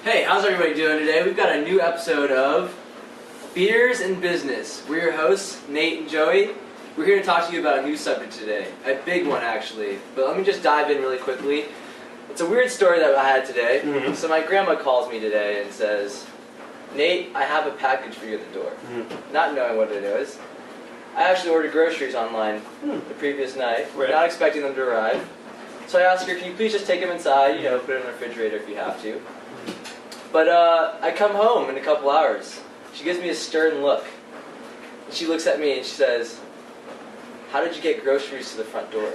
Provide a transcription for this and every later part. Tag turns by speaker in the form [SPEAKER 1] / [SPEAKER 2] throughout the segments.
[SPEAKER 1] Hey, how's everybody doing today? We've got a new episode of Beers in Business. We're your hosts, Nate and Joey. We're here to talk to you about a new subject today. A big one, actually. But let me just dive in really quickly. It's a weird story that I had today. So my grandma calls me today and says, Nate, I have a package for you at the door. Not knowing what it is. I actually ordered groceries online the previous night, not expecting them to arrive. So I asked her, can you please just take them inside, put it in the refrigerator if you have to. But I come home in a couple hours. She gives me a stern look. She looks at me and she says, how did you get groceries to the front door?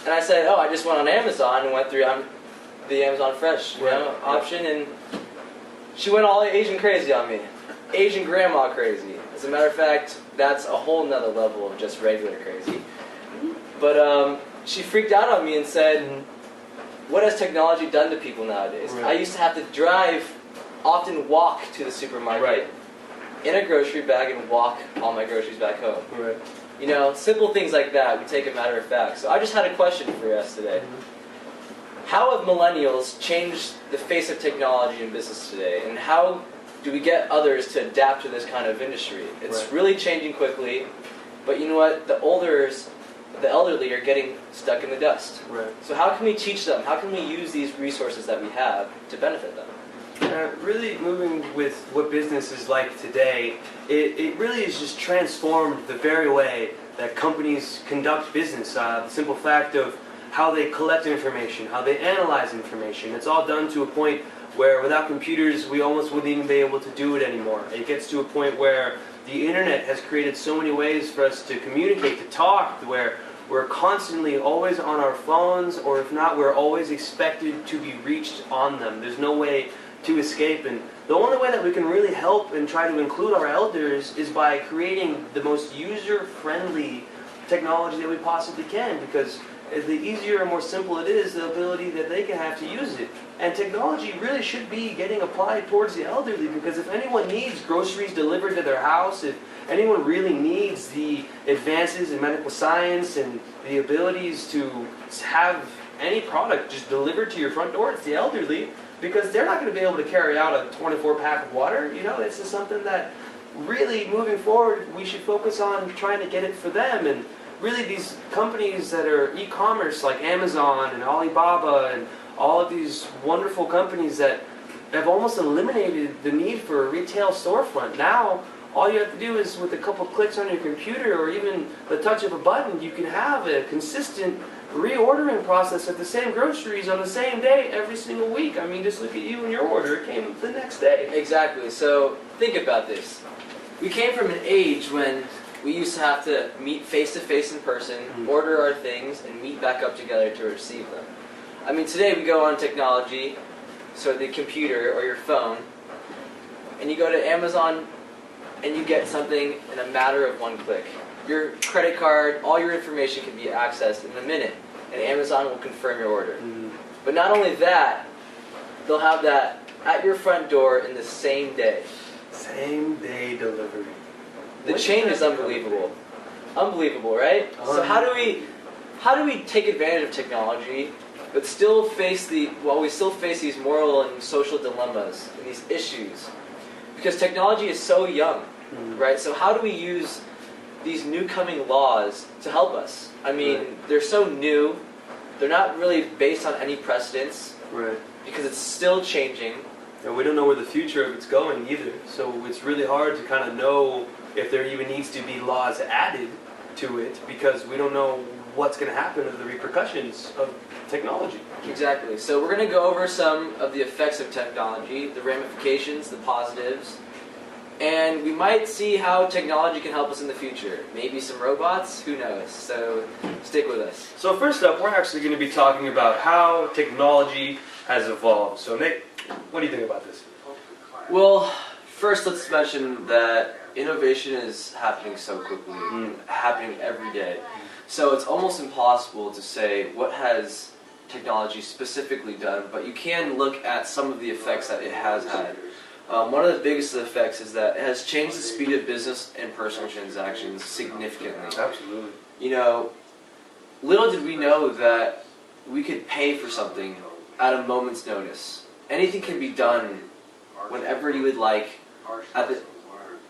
[SPEAKER 1] And I said, I just went on Amazon and went through the Amazon Fresh option, and she went all Asian crazy on me. Asian grandma crazy. As a matter of fact, that's a whole nother level of just regular crazy. But she freaked out on me and said, what has technology done to people nowadays? I used to have to drive, often walk to the supermarket in a grocery bag and walk all my groceries back home. Simple things like that, we take a matter of fact. So I just had a question for us today. How have millennials changed the face of technology in business today? And how do we get others to adapt to this kind of industry? It's really changing quickly, but you know what? The elderly are getting stuck in the dust. So how can we teach them? How can we use these resources that we have to benefit them?
[SPEAKER 2] Really moving with what business is like today, it really has just transformed the very way that companies conduct business. The simple fact of how they collect information, how they analyze information. It's all done to a point where without computers we almost wouldn't even be able to do it anymore. It gets to a point where the internet has created so many ways for us to communicate, to talk, where we're constantly always on our phones, or if not, we're always expected to be reached on them. There's no way to escape, and the only way that we can really help and try to include our elders is by creating the most user-friendly technology that we possibly can, because the easier and more simple it is, the ability that they can have to use it. And technology really should be getting applied towards the elderly, because if anyone needs groceries delivered to their house, if anyone really needs the advances in medical science and the abilities to have any product just delivered to your front door, it's the elderly, because they're not going to be able to carry out a 24-pack of water. This is something that really, moving forward, we should focus on trying to get it for them. And really, these companies that are e-commerce like Amazon and Alibaba and all of these wonderful companies that have almost eliminated the need for a retail storefront. Now, all you have to do is with a couple clicks on your computer or even the touch of a button, you can have a consistent reordering process of the same groceries on the same day every single week. I mean, just look at you and your order. It came the next day.
[SPEAKER 1] Exactly. So think about this. We came from an age when we used to have to meet face-to-face in person, order our things, and meet back up together to receive them. I mean, today we go on technology, so the computer or your phone, and you go to Amazon and you get something in a matter of one click. Your credit card, all your information can be accessed in a minute, and Amazon will confirm your order. But not only that, they'll have that at your front door in the same day.
[SPEAKER 2] Same day delivery.
[SPEAKER 1] The change is unbelievable. Unbelievable, right? So how do we take advantage of technology, but still face we still face these moral and social dilemmas and these issues? Because technology is so young, right? So how do we use these new coming laws to help us? I mean, they're so new. They're not really based on any precedents. Because it's still changing.
[SPEAKER 2] And we don't know where the future of it's going either. So it's really hard to kind of know if there even needs to be laws added to it, because we don't know what's going to happen with the repercussions of technology.
[SPEAKER 1] Exactly. So we're going to go over some of the effects of technology, the ramifications, the positives, and we might see how technology can help us in the future. Maybe some robots, who knows? So stick with us.
[SPEAKER 2] So first up, we're actually going to be talking about how technology has evolved. So Nick, what do you think about this?
[SPEAKER 3] Well, first let's mention that innovation is happening so quickly, happening every day. So it's almost impossible to say what has technology specifically done, but you can look at some of the effects that it has had. One of the biggest effects is that it has changed the speed of business and personal transactions significantly.
[SPEAKER 2] Absolutely.
[SPEAKER 1] Little did we know that we could pay for something at a moment's notice.
[SPEAKER 3] anything can be done whenever you would like,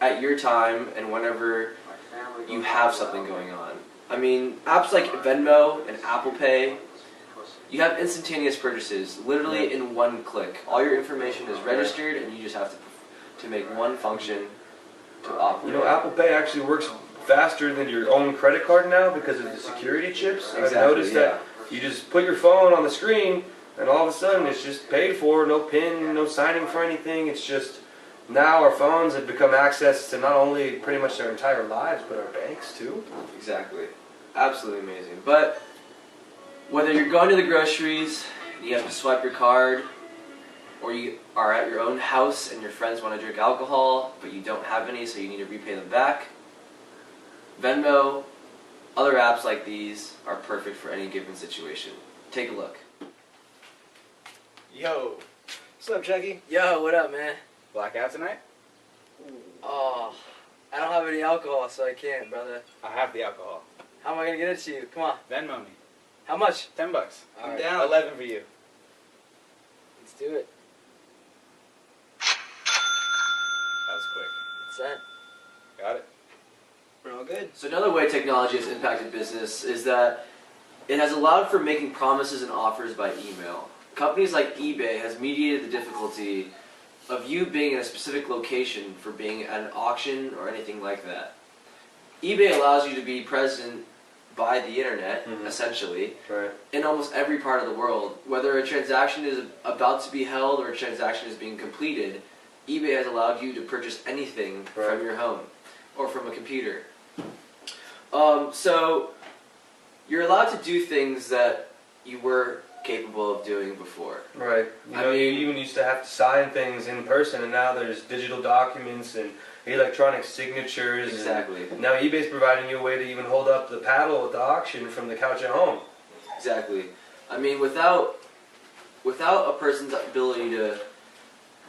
[SPEAKER 3] at your time and whenever you have something going on. I mean, apps like Venmo and Apple Pay, you have instantaneous purchases, literally in one click. All your information is registered, and you just have to make one function to operate.
[SPEAKER 2] You know, Apple Pay actually works faster than your own credit card now because of the security chips.
[SPEAKER 3] Exactly,
[SPEAKER 2] I've noticed that you just put your phone on the screen, and all of a sudden it's just paid for, no PIN, no signing for anything. It's just, now our phones have become access to not only pretty much their entire lives, but our banks too.
[SPEAKER 3] Exactly. Absolutely amazing. But whether you're going to the groceries, you have to swipe your card, or you are at your own house and your friends want to drink alcohol, but you don't have any, so you need to repay them back, Venmo, other apps like these are perfect for any given situation. Take a look.
[SPEAKER 4] Yo, what's up, Chucky?
[SPEAKER 1] Yo, what up, man?
[SPEAKER 4] Blackout tonight?
[SPEAKER 1] Oh, I don't have any alcohol, so I can't, brother.
[SPEAKER 4] I have the alcohol.
[SPEAKER 1] How am I gonna get it to you? Come on.
[SPEAKER 4] Venmo me.
[SPEAKER 1] How much?
[SPEAKER 4] $10.
[SPEAKER 1] All
[SPEAKER 4] I'm
[SPEAKER 1] right.
[SPEAKER 4] down. 11 for you.
[SPEAKER 1] Let's do it.
[SPEAKER 4] That was quick.
[SPEAKER 1] Sent.
[SPEAKER 4] Got it.
[SPEAKER 1] We're all good.
[SPEAKER 3] So another way technology has impacted business is that it has allowed for making promises and offers by email. Companies like eBay has mediated the difficulty of you being in a specific location for being at an auction or anything like that. eBay allows you to be present by the internet, essentially,
[SPEAKER 2] Right.
[SPEAKER 3] in almost every part of the world. Whether a transaction is about to be held or a transaction is being completed, eBay has allowed you to purchase anything from your home or from a computer. So you're allowed to do things that you were capable of doing before.
[SPEAKER 2] Right. You know, you even used to have to sign things in person, and now there's digital documents and electronic signatures.
[SPEAKER 3] Exactly.
[SPEAKER 2] And now eBay's providing you a way to even hold up the paddle at the auction from the couch at home.
[SPEAKER 3] Exactly. I mean, without a person's ability to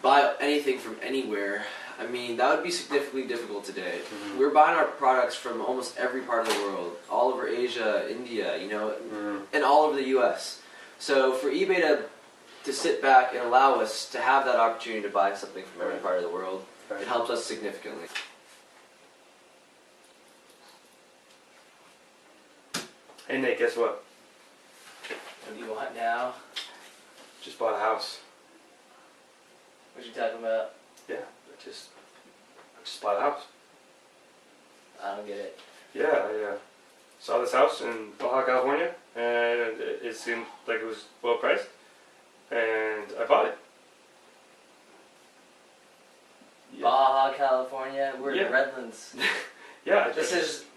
[SPEAKER 3] buy anything from anywhere, I mean, that would be significantly difficult today. We're buying our products from almost every part of the world, all over Asia, India, you know, and all over the U.S. So for eBay to sit back and allow us to have that opportunity to buy something from every part of the world, it helps us significantly.
[SPEAKER 2] Hey Nate, guess what?
[SPEAKER 1] What do you want now?
[SPEAKER 2] Just bought a house.
[SPEAKER 1] What you talking about?
[SPEAKER 2] Yeah, I just bought a house.
[SPEAKER 1] I don't get it.
[SPEAKER 2] Yeah, I saw this house in Baja California, and it seemed like it was well priced, and I bought it. Yeah.
[SPEAKER 1] Baja California. We're in
[SPEAKER 2] Yeah.
[SPEAKER 1] Redlands.
[SPEAKER 2] Yeah,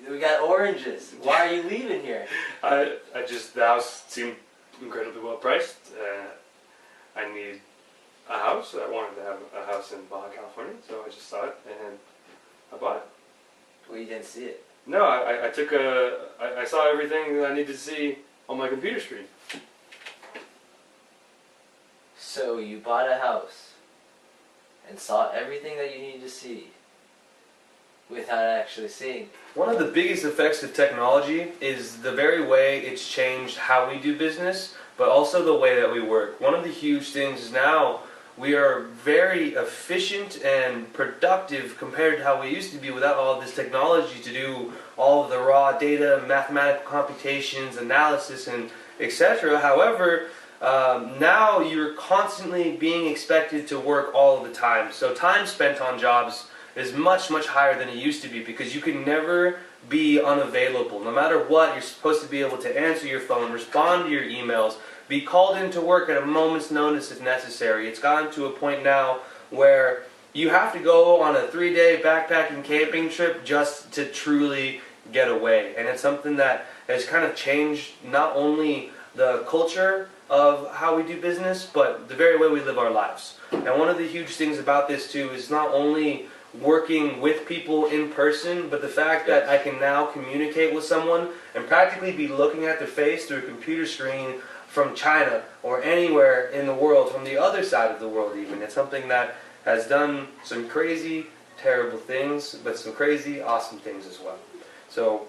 [SPEAKER 1] We got oranges. Why are you leaving here?
[SPEAKER 2] the house seemed incredibly well priced. I need a house. I wanted to have a house in Baja California, so I just saw it and I bought it.
[SPEAKER 1] Well, you didn't see it.
[SPEAKER 2] No, I saw everything that I needed to see on my computer screen.
[SPEAKER 1] So you bought a house and saw everything that you needed to see without actually seeing.
[SPEAKER 2] One of the biggest effects of technology is the very way it's changed how we do business, but also the way that we work. One of the huge things is now we are very efficient and productive compared to how we used to be without all of this technology to do all of the raw data, mathematical computations, analysis, and etc. However, now you're constantly being expected to work all of the time. So time spent on jobs is much, much higher than it used to be because you can never be unavailable. No matter what, you're supposed to be able to answer your phone, respond to your emails, be called into work at a moment's notice if necessary. It's gotten to a point now where you have to go on a 3-day backpacking camping trip just to truly get away. And it's something that has kind of changed not only the culture of how we do business, but the very way we live our lives. And one of the huge things about this too is not only working with people in person, but the fact that I can now communicate with someone and practically be looking at their face through a computer screen from China or anywhere in the world, from the other side of the world even. It's something that has done some crazy, terrible things, but some crazy, awesome things as well. So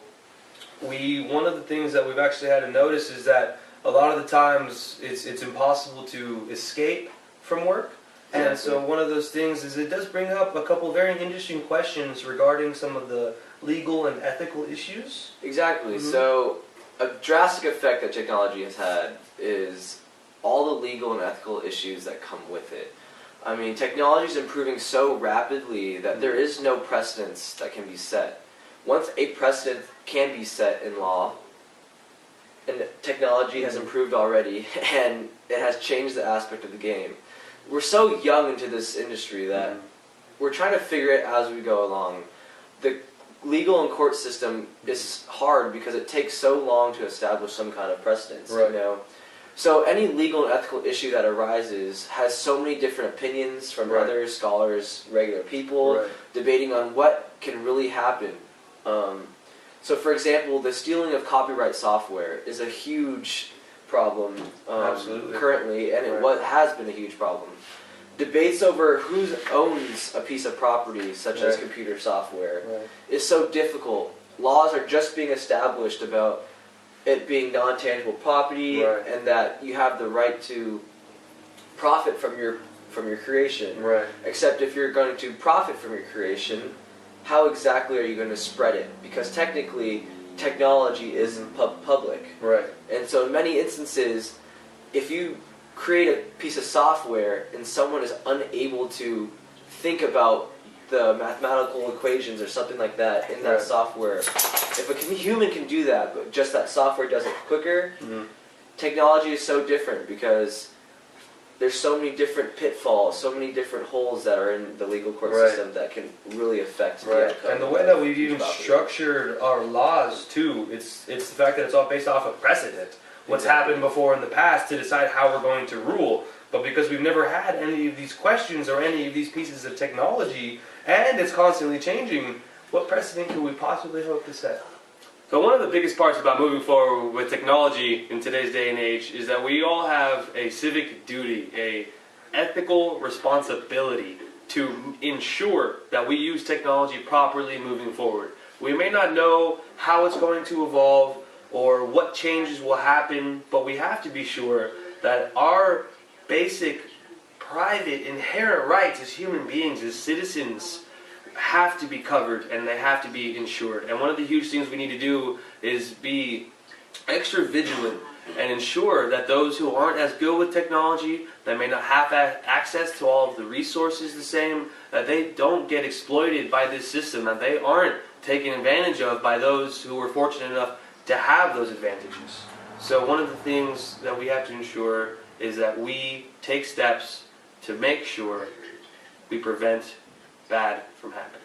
[SPEAKER 2] one of the things that we've actually had to notice is that a lot of the times it's impossible to escape from work. And so one of those things is it does bring up a couple very interesting questions regarding some of the legal and ethical issues.
[SPEAKER 3] Exactly. So a drastic effect that technology has had is all the legal and ethical issues that come with it. I mean, technology is improving so rapidly that there is no precedence that can be set. Once a precedent can be set in law, and technology has improved already, and it has changed the aspect of the game. We're so young into this industry that we're trying to figure it as we go along. The legal and court system is hard because it takes so long to establish some kind of precedence, you know? So any legal and ethical issue that arises has so many different opinions from other scholars, regular people, debating on what can really happen. So for example, the stealing of copyright software is a huge problem currently, and it has been a huge problem. Debates over who owns a piece of property, such as computer software, is so difficult. Laws are just being established about it being non-tangible property, and that you have the right to profit from your creation. Except if you're going to profit from your creation, how exactly are you going to spread it? Because technically, technology isn't public. And so in many instances, if you create a piece of software and someone is unable to think about the mathematical equations or something like that in that software, if a human can do that, but just that software does it quicker, technology is so different because there's so many different pitfalls, so many different holes that are in the legal court system that can really affect the outcome.
[SPEAKER 2] And the way that we've even structured our laws too, it's the fact that it's all based off of precedent. What's happened before in the past to decide how we're going to rule. But because we've never had any of these questions or any of these pieces of technology, and it's constantly changing, what precedent can we possibly hope to set?
[SPEAKER 5] So one of the biggest parts about moving forward with technology in today's day and age is that we all have a civic duty, a ethical responsibility to ensure that we use technology properly moving forward. We may not know how it's going to evolve or what changes will happen, but we have to be sure that our basic, private, inherent rights as human beings, as citizens, have to be covered and they have to be ensured. And one of the huge things we need to do is be extra vigilant and ensure that those who aren't as good with technology, that may not have access to all of the resources the same, that they don't get exploited by this system, that they aren't taken advantage of by those who were fortunate enough to have those advantages. So one of the things that we have to ensure is that we take steps to make sure we prevent bad from happening.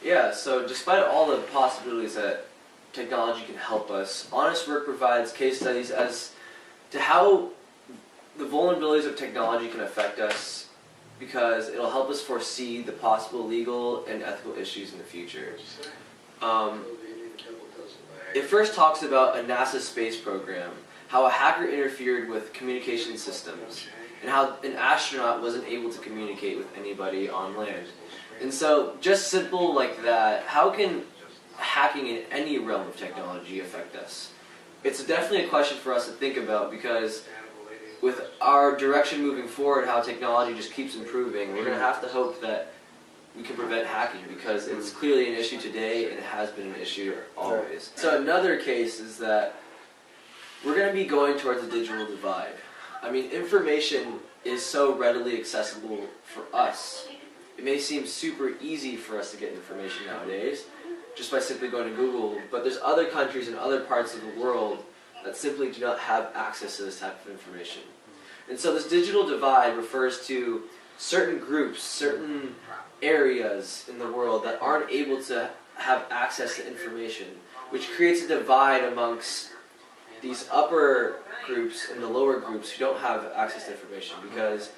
[SPEAKER 3] Yeah, so despite all the possibilities that technology can help us, Honest Work provides case studies as to how the vulnerabilities of technology can affect us, because it'll help us foresee the possible legal and ethical issues in the future. It first talks about a NASA space program, how a hacker interfered with communication systems, and how an astronaut wasn't able to communicate with anybody on land. And so, just simple like that, how can hacking in any realm of technology affect us? It's definitely a question for us to think about, because with our direction moving forward, how technology just keeps improving, we're going to have to hope that we can prevent hacking, because it's clearly an issue today and it has been an issue always. So another case is that we're going to be going towards a digital divide. I mean, information is so readily accessible for us. It may seem super easy for us to get information nowadays, just by simply going to Google, but there's other countries and other parts of the world that simply do not have access to this type of information. And so this digital divide refers to certain groups, certain areas in the world that aren't able to have access to information, which creates a divide amongst these upper groups and the lower groups who don't have access to information, because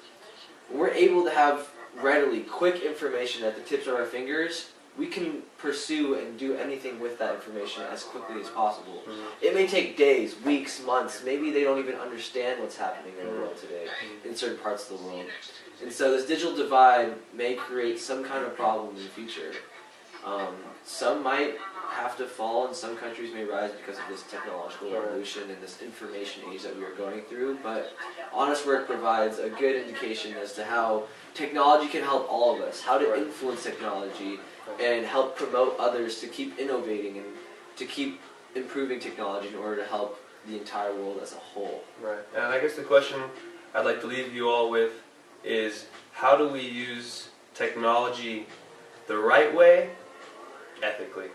[SPEAKER 3] we're able to have readily quick information at the tips of our fingers. We can pursue and do anything with that information as quickly as possible. It may take days, weeks, months. Maybe they don't even understand what's happening in the world today, in certain parts of the world. And so this digital divide may create some kind of problem in the future. Some might have to fall and some countries may rise because of this technological revolution and this information age that we are going through, but Honest Work provides a good indication as to how technology can help all of us, how to influence technology and help promote others to keep innovating and to keep improving technology in order to help the entire world as a whole.
[SPEAKER 5] Right. And I guess the question I'd like to leave you all with is, how do we use technology the right way, ethically?